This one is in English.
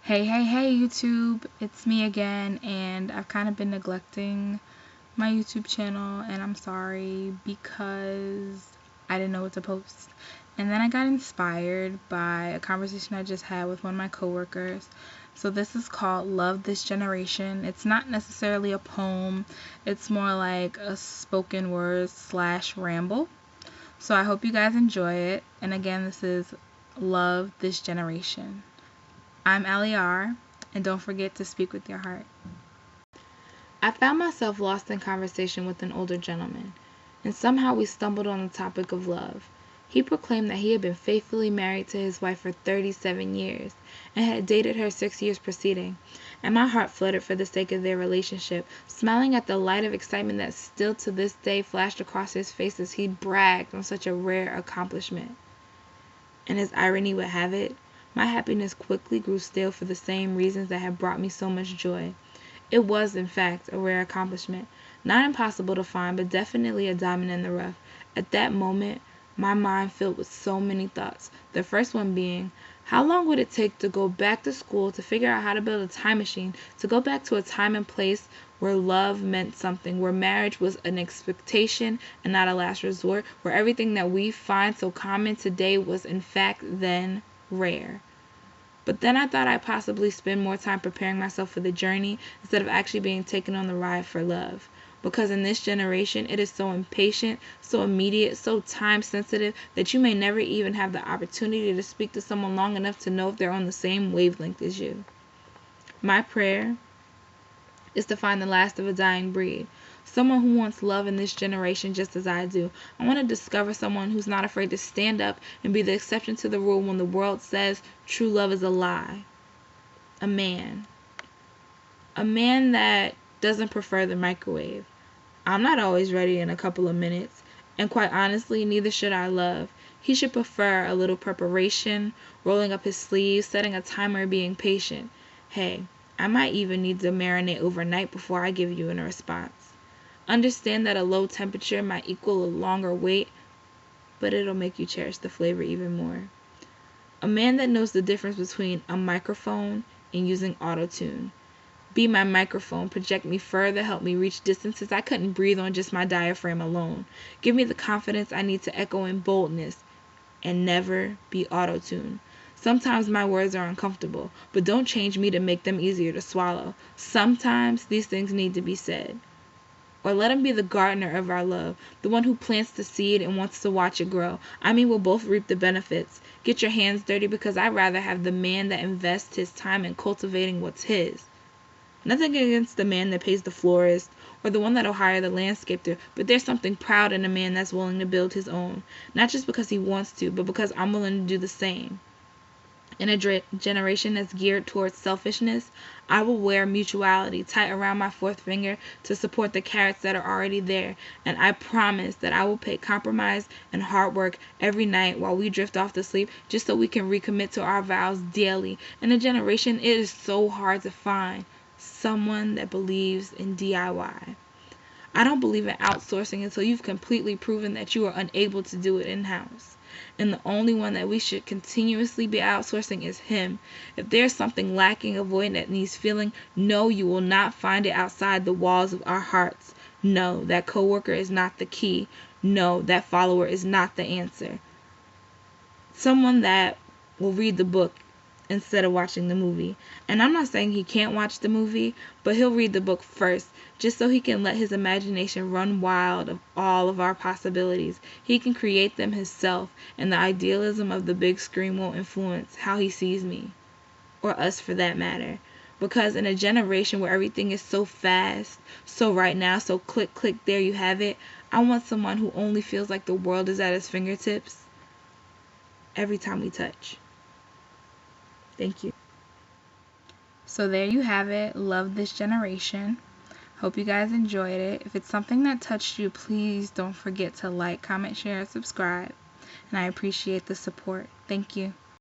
Hey, YouTube, it's me again, and I've kind of been neglecting my YouTube channel, and I'm sorry because I didn't know what to post. And then I got inspired by a conversation I just had with one of my coworkers. So this is called Love This Generation. It's not necessarily a poem, it's more like a spoken word / ramble. So I hope you guys enjoy it. And again, this is Love This Generation. I'm Ali R, and don't forget to speak with your heart. I found myself lost in conversation with an older gentleman, and somehow we stumbled on the topic of love. He proclaimed that he had been faithfully married to his wife for 37 years and had dated her 6 years preceding, and my heart fluttered for the sake of their relationship, smiling at the light of excitement that still to this day flashed across his face as he bragged on such a rare accomplishment. And as irony would have it, my happiness quickly grew stale for the same reasons that had brought me so much joy. It was, in fact, a rare accomplishment, not impossible to find, but definitely a diamond in the rough. At that moment, my mind filled with so many thoughts. The first one being, how long would it take to go back to school to figure out how to build a time machine, to go back to a time and place where love meant something, where marriage was an expectation and not a last resort, where everything that we find so common today was in fact then rare. But then I thought I'd possibly spend more time preparing myself for the journey instead of actually being taken on the ride for love. Because in this generation, it is so impatient, so immediate, so time sensitive that you may never even have the opportunity to speak to someone long enough to know if they're on the same wavelength as you. My prayer is to find the last of a dying breed. Someone who wants love in this generation just as I do. I want to discover someone who's not afraid to stand up and be the exception to the rule when the world says true love is a lie. A man. A man that doesn't prefer the microwave. I'm not always ready in a couple of minutes, and quite honestly, neither should our love. He should prefer a little preparation, rolling up his sleeves, setting a timer, being patient. Hey, I might even need to marinate overnight before I give you a response. Understand that a low temperature might equal a longer wait, but it'll make you cherish the flavor even more. A man that knows the difference between a microphone and using auto-tune. Be my microphone, project me further, help me reach distances I couldn't breathe on just my diaphragm alone. Give me the confidence I need to echo in boldness, and never be auto-tuned. Sometimes my words are uncomfortable, but don't change me to make them easier to swallow. Sometimes these things need to be said. Or let him be the gardener of our love, the one who plants the seed and wants to watch it grow. I mean, we'll both reap the benefits. Get your hands dirty because I'd rather have the man that invests his time in cultivating what's his. Nothing against the man that pays the florist or the one that'll hire the landscaper, but there's something proud in a man that's willing to build his own. Not just because he wants to, but because I'm willing to do the same. In a generation that's geared towards selfishness, I will wear mutuality tight around my fourth finger to support the carrots that are already there, and I promise that I will pay compromise and hard work every night while we drift off to sleep just so we can recommit to our vows daily. In a generation, it is so hard to find someone that believes in DIY. I don't believe in outsourcing until you've completely proven that you are unable to do it in-house. And the only one that we should continuously be outsourcing is him. If there's something lacking, a void that needs filling, no, you will not find it outside the walls of our hearts. No, that coworker is not the key. No, that follower is not the answer. Someone that will read the book instead of watching the movie. And I'm not saying he can't watch the movie, but he'll read the book first, just so he can let his imagination run wild of all of our possibilities. He can create them himself, and the idealism of the big screen won't influence how he sees me, or us for that matter. Because in a generation where everything is so fast, so right now, so click, click, there you have it, I want someone who only feels like the world is at his fingertips every time we touch. Thank you. So there you have it. Love This Generation. Hope you guys enjoyed it. If it's something that touched you, please don't forget to like, comment, share, and subscribe. And I appreciate the support. Thank you.